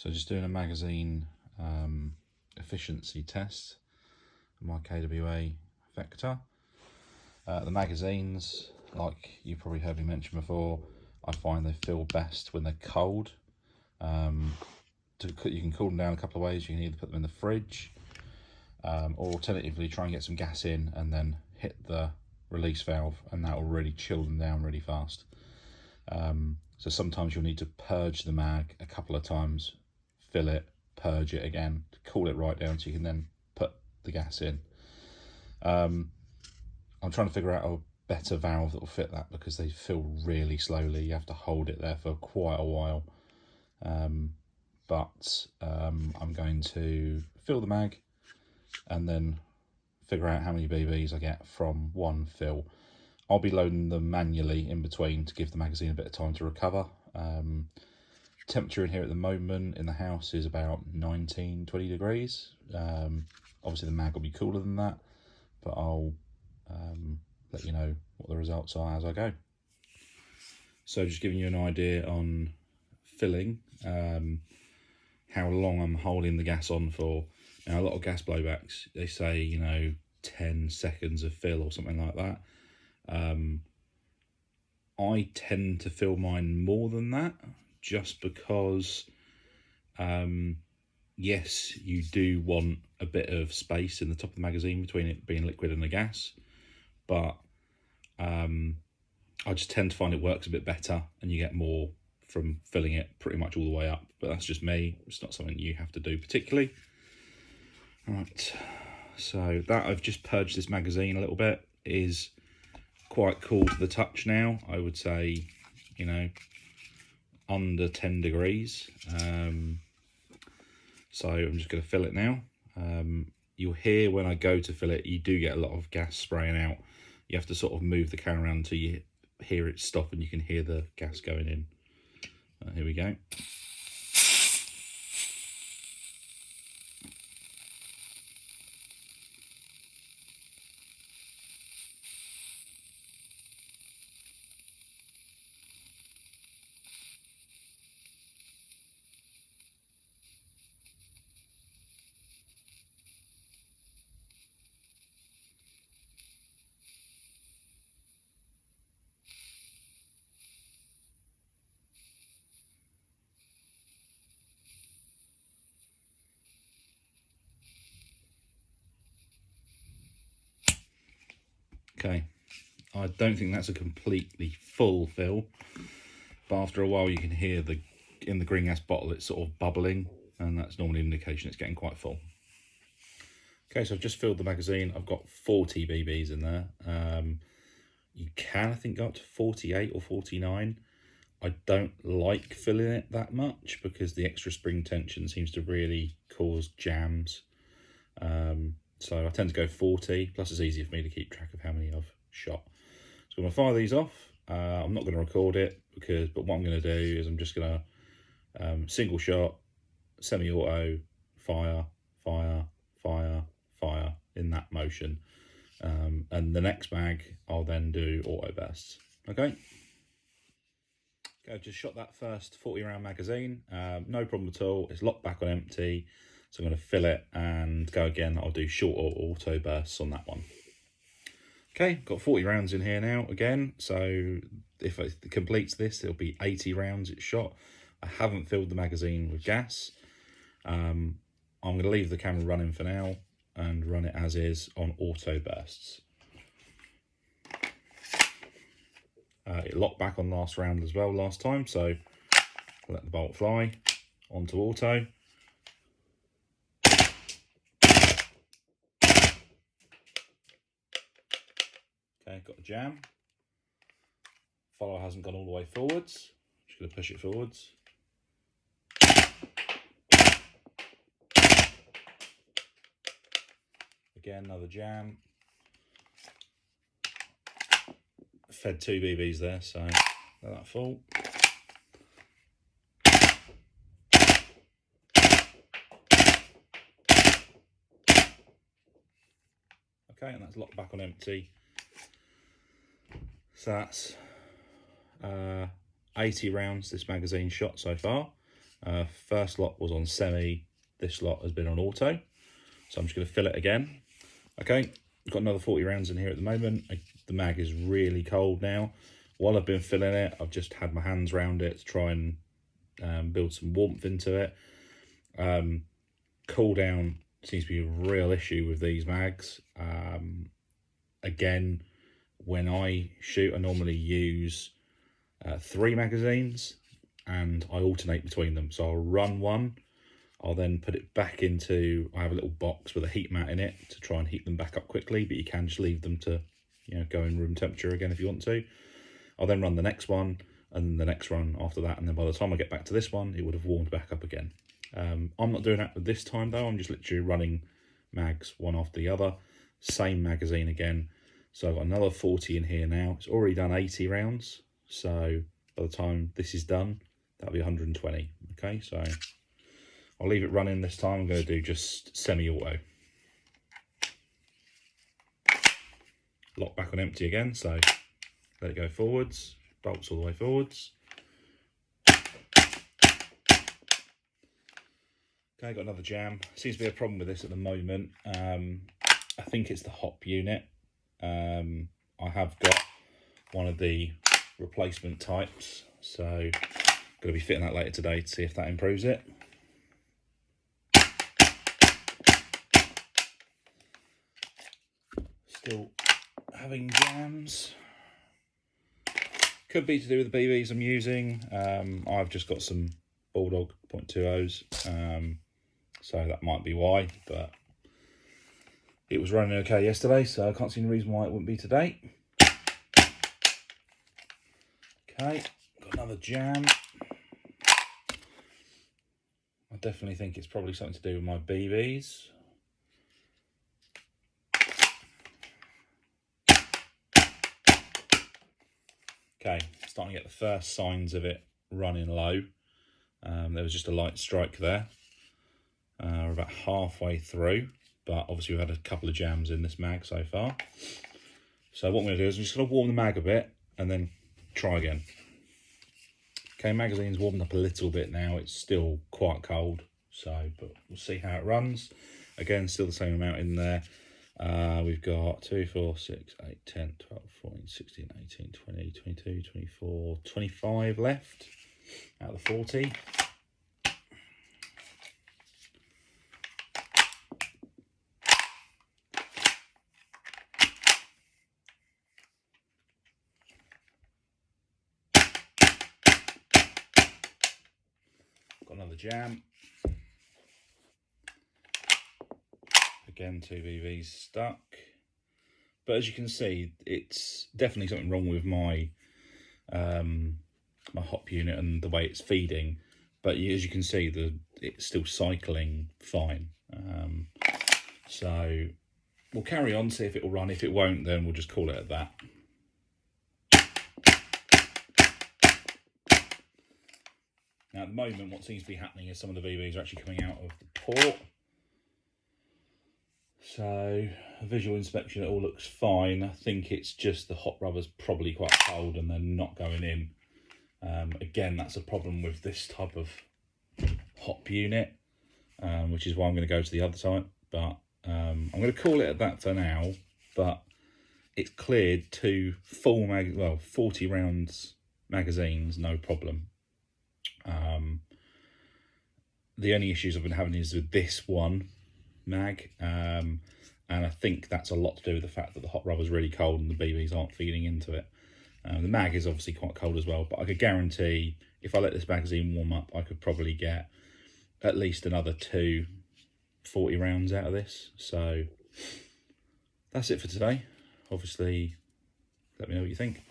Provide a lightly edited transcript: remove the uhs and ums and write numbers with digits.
So just doing a magazine efficiency test of my KWA Vector. The magazines, like you probably heard me mention before, I find they feel best when they're cold. You can cool them down a couple of ways. You can either put them in the fridge, or alternatively try and get some gas in and then hit the release valve, and that will really chill them down really fast. So sometimes you'll need to purge the mag a couple of times, fill it, purge it again to cool it right down so you can then put the gas in. I'm trying to figure out a better valve that will fit that because they fill really slowly. You have to hold it there for quite a while. But I'm going to fill the mag and then figure out how many BBs I get from one fill. I'll be loading them manually in between to give the magazine a bit of time to recover. Temperature in here at the moment in the house is about 19-20 degrees. Obviously the mag will be cooler than that, but I'll let you know what the results are as I go. So just giving you an idea on filling, how long I'm holding the gas on for. Now a lot of gas blowbacks, they say 10 seconds of fill or something like that. I tend to fill mine more than that, just because yes, you do want a bit of space in the top of the magazine between it being liquid and the gas, but I just tend to find it works a bit better and you get more from filling it pretty much all the way up. But that's just me. It's not something you have to do particularly. All right, so that I've just purged this magazine a little bit. It is quite cool to the touch now. I would say, under 10 degrees. So I'm just going to fill it now. You'll hear when I go to fill it, you do get a lot of gas spraying out. You have to sort of move the camera around until you hear it stop and you can hear the gas going in. Here we go. Okay, I don't think that's a completely full fill, but after a while you can hear in the green gas bottle it's sort of bubbling, and that's normally an indication it's getting quite full. Okay, so I've just filled the magazine. I've got 40 BBs in there. You can, I think, go up to 48 or 49. I don't like filling it that much because the extra spring tension seems to really cause jams. So I tend to go 40, plus it's easier for me to keep track of how many I've shot. So I'm going to fire these off. I'm not going to record it, but what I'm going to do is I'm just going to single shot, semi-auto, fire, fire, fire, fire in that motion. And the next mag, I'll then do auto bursts. Okay, I've just shot that first 40 round magazine. No problem at all. It's locked back on empty. So I'm going to fill it and go again. I'll do short auto bursts on that one. Okay, got 40 rounds in here now again. So if it completes this, it'll be 80 rounds it's shot. I haven't filled the magazine with gas. I'm going to leave the camera running for now and run it as is on auto bursts. It locked back on last round as well last time, so let the bolt fly onto auto. Okay, got a jam. Follower hasn't gone all the way forwards. Just going to push it forwards. Again, another jam. Fed 2 BBs there, so let that fall. Okay, and that's locked back on empty. So that's 80 rounds this magazine shot so far. First lot was on semi, this lot has been on auto. So I'm just going to fill it again. Okay, I've got another 40 rounds in here at the moment. The mag is really cold now. While I've been filling it, I've just had my hands around it to try and build some warmth into it. Cool down seems to be a real issue with these mags. Again, when I shoot, I normally use 3 magazines and I alternate between them. So I'll run one, I'll then put it back into, I have a little box with a heat mat in it to try and heat them back up quickly, but you can just leave them to, you know, go in room temperature again if you want to. I'll then run the next one and the next run after that, and then by the time I get back to this one, it would have warmed back up again. I'm not doing that with this time though, I'm just literally running mags one after the other, same magazine again. So I've got another 40 in here now. It's already done 80 rounds, so by the time this is done, that'll be 120. Okay, so I'll leave it running this time. I'm going to do just semi-auto. Lock back on empty again, so let it go forwards, bolts all the way forwards. Okay, got another jam. Seems to be a problem with this at the moment. I think it's the hop unit. I have got one of the replacement types, so I'm going to be fitting that later today to see if that improves it. Still having jams. Could be to do with the BBs I'm using. I've just got some Bulldog .20s, so that might be why, but it was running okay yesterday, so I can't see any reason why it wouldn't be today. Okay, got another jam. I definitely think it's probably something to do with my BBs. Okay, starting to get the first signs of it running low. There was just a light strike there. We're about halfway through, but obviously we've had a couple of jams in this mag so far. So what I'm going to do is I'm just going to warm the mag a bit and then try again. Okay, magazine's warmed up a little bit now. It's still quite cold, so but we'll see how it runs. Again, still the same amount in there. We've got 2, 4, 6, 8, 10, 12, 14, 16, 18, 20, 22, 24, 25 left out of the 40. Got another jam. Again, 2 BBs stuck. But as you can see, it's definitely something wrong with my my hop unit and the way it's feeding. But as you can see, it's still cycling fine. So we'll carry on, see if it will run. If it won't, then we'll just call it at that. Now at the moment, what seems to be happening is some of the BBs are actually coming out of the port. So a visual inspection, it all looks fine. I think it's just the hot rubber's probably quite cold and they're not going in. Again, that's a problem with this type of hop unit, which is why I'm going to go to the other type. But I'm going to call it at that for now. But it's cleared 2 full 40 rounds magazines, no problem. The only issues I've been having is with this one mag, and I think that's a lot to do with the fact that the hot rubber's really cold and the BBs aren't feeding into it. The mag is obviously quite cold as well, but I could guarantee if I let this magazine warm up, I could probably get at least another 2 40 rounds out of this. So that's it for today. Obviously, let me know what you think.